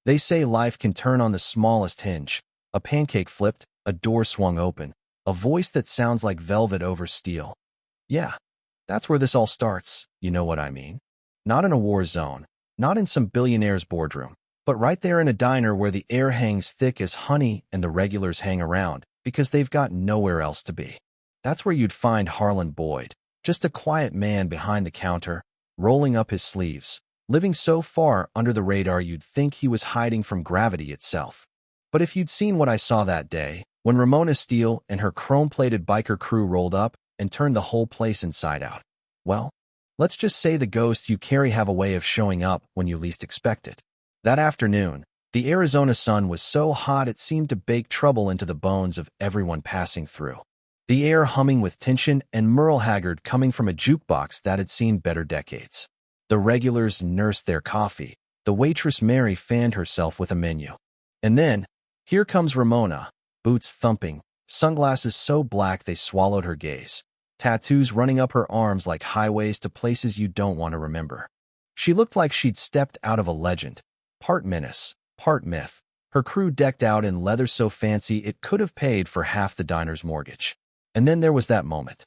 They say life can turn on the smallest hinge. A pancake flipped, a door swung open, a voice that sounds like velvet over steel. Yeah, that's where this all starts, you know what I mean? Not in a war zone, not in some billionaire's boardroom, but right there in a diner where the air hangs thick as honey and the regulars hang around because they've got nowhere else to be. That's where you'd find Harlan Boyd, just a quiet man behind the counter, rolling up his sleeves, living so far under the radar you'd think he was hiding from gravity itself. But if you'd seen what I saw that day, when Ramona Steele and her chrome-plated biker crew rolled up and turned the whole place inside out, well, let's just say the ghosts you carry have a way of showing up when you least expect it. That afternoon, the Arizona sun was so hot it seemed to bake trouble into the bones of everyone passing through. The air humming with tension and Merle Haggard coming from a jukebox that had seen better decades. The regulars nursed their coffee. The waitress Mary fanned herself with a menu. And then, here comes Ramona, boots thumping, sunglasses so black they swallowed her gaze, tattoos running up her arms like highways to places you don't want to remember. She looked like she'd stepped out of a legend, part menace, part myth, her crew decked out in leather so fancy it could have paid for half the diner's mortgage. And then there was that moment.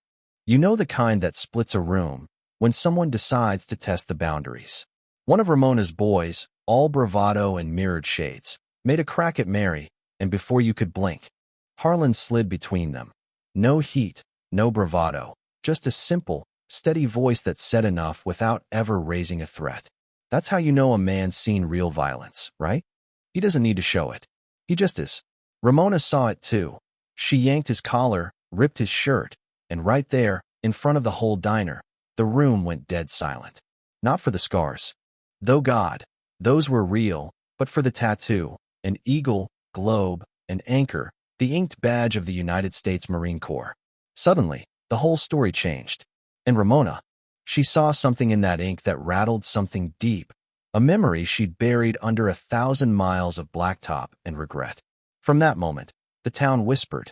You know, the kind that splits a room, when someone decides to test the boundaries. One of Ramona's boys, all bravado and mirrored shades, made a crack at Mary, and before you could blink, Harlan slid between them. No heat, no bravado, just a simple, steady voice that said enough without ever raising a threat. That's how you know a man's seen real violence, right? He doesn't need to show it. He just is. Ramona saw it too. She yanked his collar, ripped his shirt, and right there, in front of the whole diner, the room went dead silent. Not for the scars. Though God, those were real, but for the tattoo, an eagle, globe, an anchor, the inked badge of the United States Marine Corps. Suddenly, the whole story changed. And Ramona, she saw something in that ink that rattled something deep, a memory she'd buried under 1,000 miles of blacktop and regret. From that moment, the town whispered,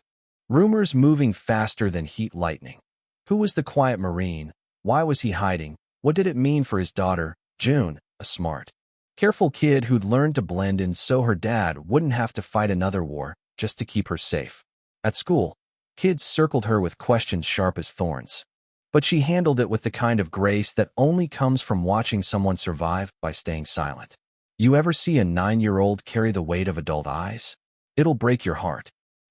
rumors moving faster than heat lightning. Who was the quiet Marine? Why was he hiding? What did it mean for his daughter, June, a smart, careful kid who'd learned to blend in so her dad wouldn't have to fight another war just to keep her safe? At school, kids circled her with questions sharp as thorns. But she handled it with the kind of grace that only comes from watching someone survive by staying silent. You ever see a 9-year-old carry the weight of adult eyes? It'll break your heart.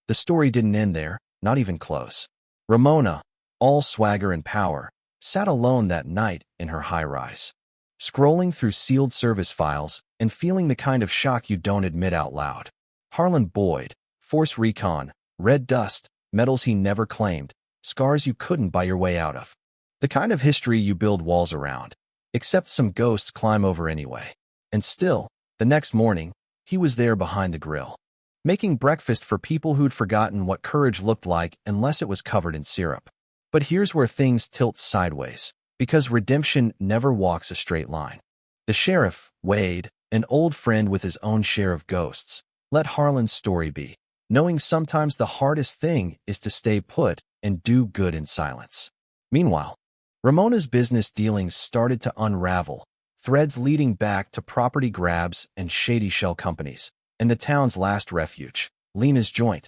The story didn't end there, not even close. Ramona, all swagger and power, sat alone that night in her high-rise, scrolling through sealed service files and feeling the kind of shock you don't admit out loud. Harlan Boyd, Force Recon, red dust, medals he never claimed, scars you couldn't buy your way out of. The kind of history you build walls around, except some ghosts climb over anyway. And still, the next morning, he was there behind the grill, making breakfast for people who'd forgotten what courage looked like unless it was covered in syrup. But here's where things tilt sideways, because redemption never walks a straight line. The sheriff, Wade, an old friend with his own share of ghosts, let Harlan's story be, knowing sometimes the hardest thing is to stay put and do good in silence. Meanwhile, Ramona's business dealings started to unravel, threads leading back to property grabs and shady shell companies, and the town's last refuge, Lena's joint,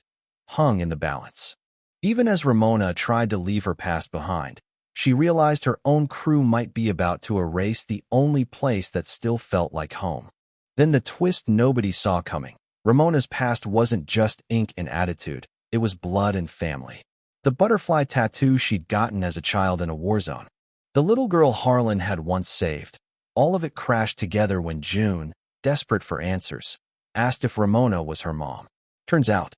hung in the balance. Even as Ramona tried to leave her past behind, she realized her own crew might be about to erase the only place that still felt like home. Then the twist nobody saw coming. Ramona's past wasn't just ink and attitude, it was blood and family. The butterfly tattoo she'd gotten as a child in a war zone. The little girl Harlan had once saved. All of it crashed together when June, desperate for answers, asked if Ramona was her mom. Turns out,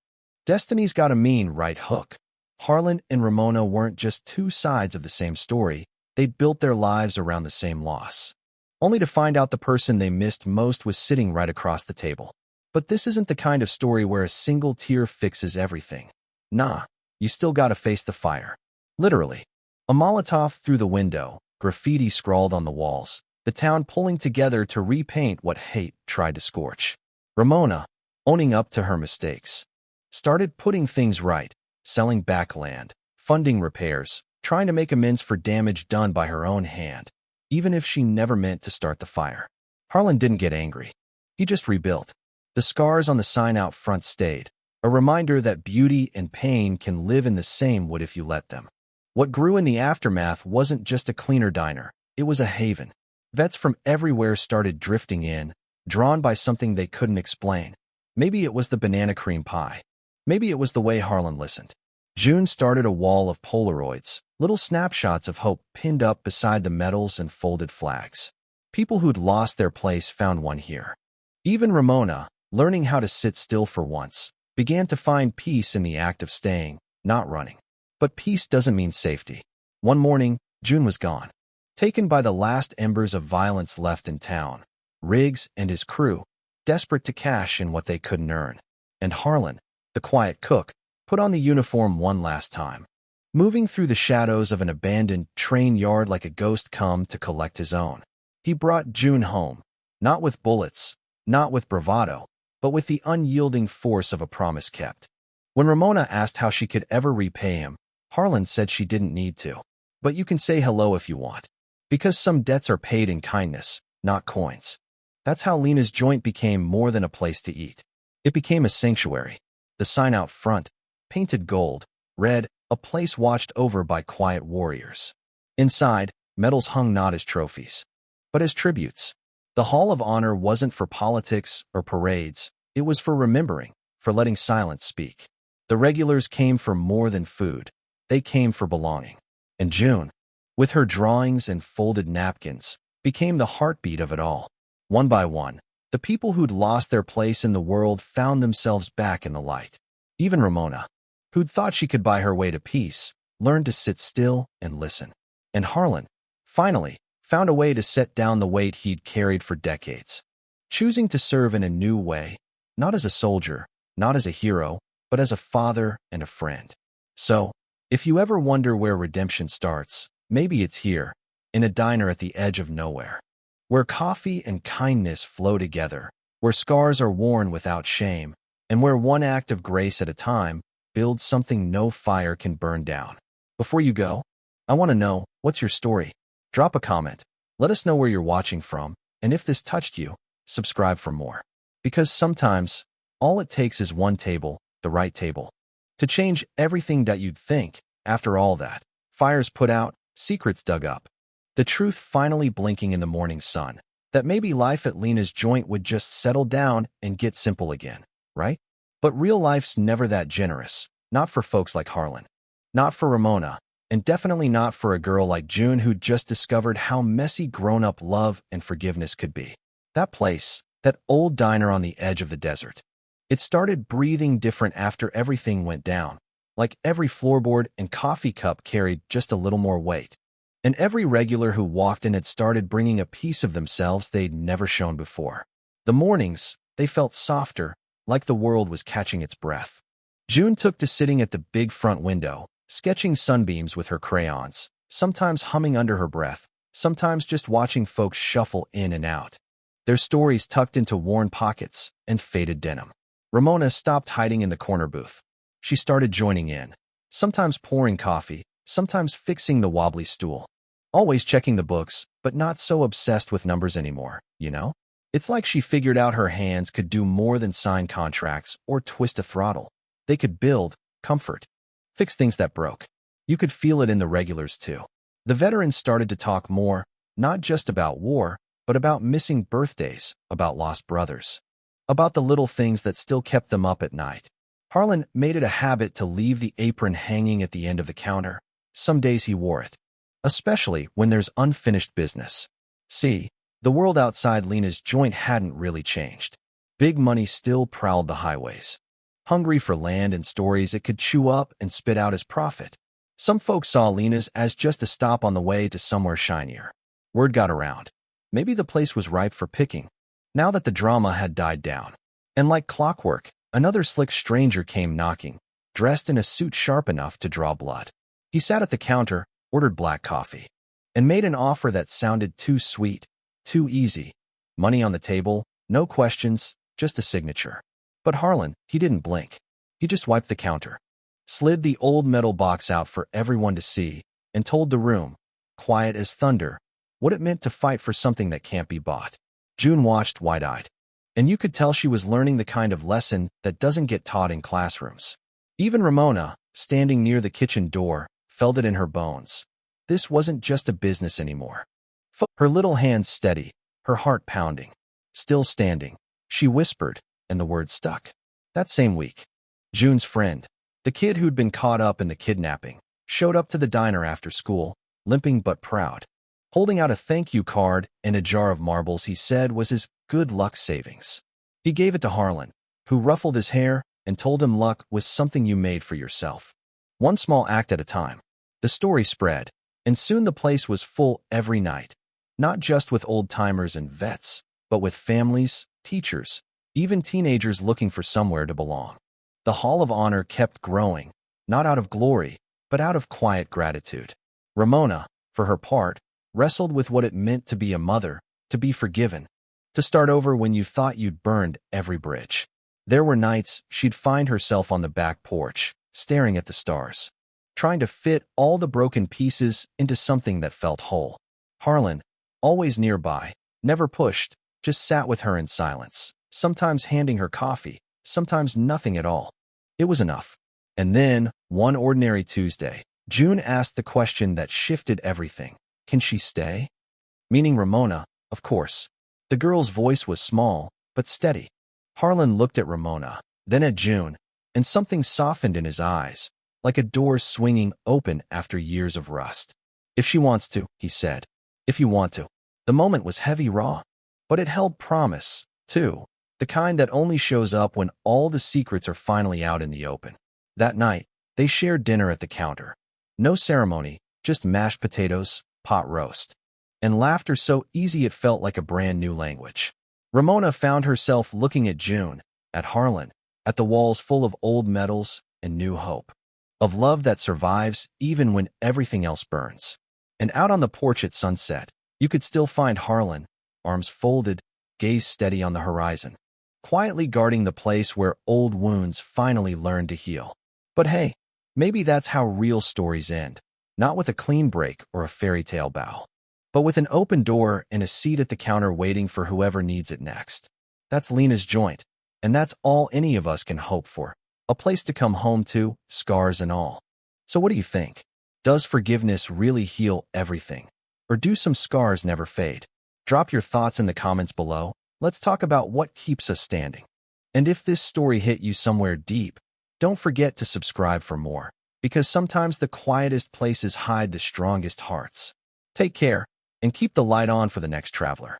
destiny's got a mean right hook. Harlan and Ramona weren't just two sides of the same story, they'd built their lives around the same loss. Only to find out the person they missed most was sitting right across the table. But this isn't the kind of story where a single tear fixes everything. Nah, you still gotta face the fire. Literally. A Molotov through the window, graffiti scrawled on the walls, the town pulling together to repaint what hate tried to scorch. Ramona, owning up to her mistakes, started putting things right, selling back land, funding repairs, trying to make amends for damage done by her own hand, even if she never meant to start the fire. Harlan didn't get angry. He just rebuilt. The scars on the sign out front stayed, a reminder that beauty and pain can live in the same wood if you let them. What grew in the aftermath wasn't just a cleaner diner, it was a haven. Vets from everywhere started drifting in, drawn by something they couldn't explain. Maybe it was the banana cream pie. Maybe it was the way Harlan listened. June started a wall of Polaroids, little snapshots of hope pinned up beside the medals and folded flags. People who'd lost their place found one here. Even Ramona, learning how to sit still for once, began to find peace in the act of staying, not running. But peace doesn't mean safety. One morning, June was gone, taken by the last embers of violence left in town. Riggs and his crew, desperate to cash in what they couldn't earn. And Harlan, the quiet cook, put on the uniform one last time, moving through the shadows of an abandoned train yard like a ghost come to collect his own. He brought June home, not with bullets, not with bravado, but with the unyielding force of a promise kept. When Ramona asked how she could ever repay him, Harlan said she didn't need to. But you can say hello if you want. Because some debts are paid in kindness, not coins. That's how Lena's joint became more than a place to eat. It became a sanctuary. The sign out front, painted gold, read, "A place watched over by quiet warriors." Inside, medals hung not as trophies, but as tributes. The Hall of Honor wasn't for politics or parades. It was for remembering, for letting silence speak. The regulars came for more than food. They came for belonging. And June, with her drawings and folded napkins, became the heartbeat of it all. One by one, the people who'd lost their place in the world found themselves back in the light. Even Ramona, who'd thought she could buy her way to peace, learned to sit still and listen. And Harlan, finally, found a way to set down the weight he'd carried for decades, choosing to serve in a new way, not as a soldier, not as a hero, but as a father and a friend. So, if you ever wonder where redemption starts, maybe it's here, in a diner at the edge of nowhere, where coffee and kindness flow together, where scars are worn without shame, and where one act of grace at a time builds something no fire can burn down. Before you go, I want to know, what's your story? Drop a comment. Let us know where you're watching from, and if this touched you, subscribe for more. Because sometimes, all it takes is one table, the right table, to change everything that you'd think. After all that, fires put out, secrets dug up, the truth finally blinking in the morning sun, that maybe life at Lena's joint would just settle down and get simple again, right? But real life's never that generous, not for folks like Harlan, not for Ramona, and definitely not for a girl like June who'd just discovered how messy grown-up love and forgiveness could be. That place, that old diner on the edge of the desert, it started breathing different after everything went down, like every floorboard and coffee cup carried just a little more weight. And every regular who walked in had started bringing a piece of themselves they'd never shown before. The mornings, they felt softer, like the world was catching its breath. June took to sitting at the big front window, sketching sunbeams with her crayons, sometimes humming under her breath, sometimes just watching folks shuffle in and out, their stories tucked into worn pockets and faded denim. Ramona stopped hiding in the corner booth. She started joining in, sometimes pouring coffee, sometimes fixing the wobbly stool. Always checking the books, but not so obsessed with numbers anymore, you know? It's like she figured out her hands could do more than sign contracts or twist a throttle. They could build, comfort, fix things that broke. You could feel it in the regulars too. The veterans started to talk more, not just about war, but about missing birthdays, about lost brothers, about the little things that still kept them up at night. Harlan made it a habit to leave the apron hanging at the end of the counter. Some days he wore it, especially when there's unfinished business. See, the world outside Lena's joint hadn't really changed. Big money still prowled the highways, hungry for land and stories it could chew up and spit out as profit. Some folks saw Lena's as just a stop on the way to somewhere shinier. Word got around. Maybe the place was ripe for picking, now that the drama had died down. And like clockwork, another slick stranger came knocking, dressed in a suit sharp enough to draw blood. He sat at the counter, ordered black coffee, and made an offer that sounded too sweet, too easy. Money on the table, no questions, just a signature. But Harlan, he didn't blink. He just wiped the counter, slid the old metal box out for everyone to see, and told the room, quiet as thunder, what it meant to fight for something that can't be bought. June watched wide-eyed. And you could tell she was learning the kind of lesson that doesn't get taught in classrooms. Even Ramona, standing near the kitchen door, felt it in her bones. This wasn't just a business anymore. Her little hands steady, her heart pounding. Still standing, she whispered, and the word stuck. That same week, June's friend, the kid who'd been caught up in the kidnapping, showed up to the diner after school, limping but proud. Holding out a thank you card and a jar of marbles he said was his good luck savings. He gave it to Harlan, who ruffled his hair and told him luck was something you made for yourself. One small act at a time. The story spread, and soon the place was full every night. Not just with old-timers and vets, but with families, teachers, even teenagers looking for somewhere to belong. The Hall of Honor kept growing, not out of glory, but out of quiet gratitude. Ramona, for her part, wrestled with what it meant to be a mother, to be forgiven, to start over when you thought you'd burned every bridge. There were nights she'd find herself on the back porch, staring at the stars, trying to fit all the broken pieces into something that felt whole. Harlan, always nearby, never pushed, just sat with her in silence, sometimes handing her coffee, sometimes nothing at all. It was enough. And then, one ordinary Tuesday, June asked the question that shifted everything. Can she stay? Meaning Ramona, of course. The girl's voice was small, but steady. Harlan looked at Ramona, then at June, and something softened in his eyes, like a door swinging open after years of rust. If she wants to, he said. If you want to. The moment was heavy raw, but it held promise, too, the kind that only shows up when all the secrets are finally out in the open. That night, they shared dinner at the counter. No ceremony, just mashed potatoes, pot roast, and laughter so easy it felt like a brand new language. Ramona found herself looking at June, at Harlan, at the walls full of old medals and new hope, of love that survives even when everything else burns. And out on the porch at sunset, you could still find Harlan, arms folded, gaze steady on the horizon, quietly guarding the place where old wounds finally learned to heal. But hey, maybe that's how real stories end, not with a clean break or a fairy tale bow, but with an open door and a seat at the counter waiting for whoever needs it next. That's Lena's Joint, and that's all any of us can hope for, a place to come home to, scars and all. So what do you think? Does forgiveness really heal everything? Or do some scars never fade? Drop your thoughts in the comments below. Let's talk about what keeps us standing. And if this story hit you somewhere deep, don't forget to subscribe for more, because sometimes the quietest places hide the strongest hearts. Take care, and keep the light on for the next traveler.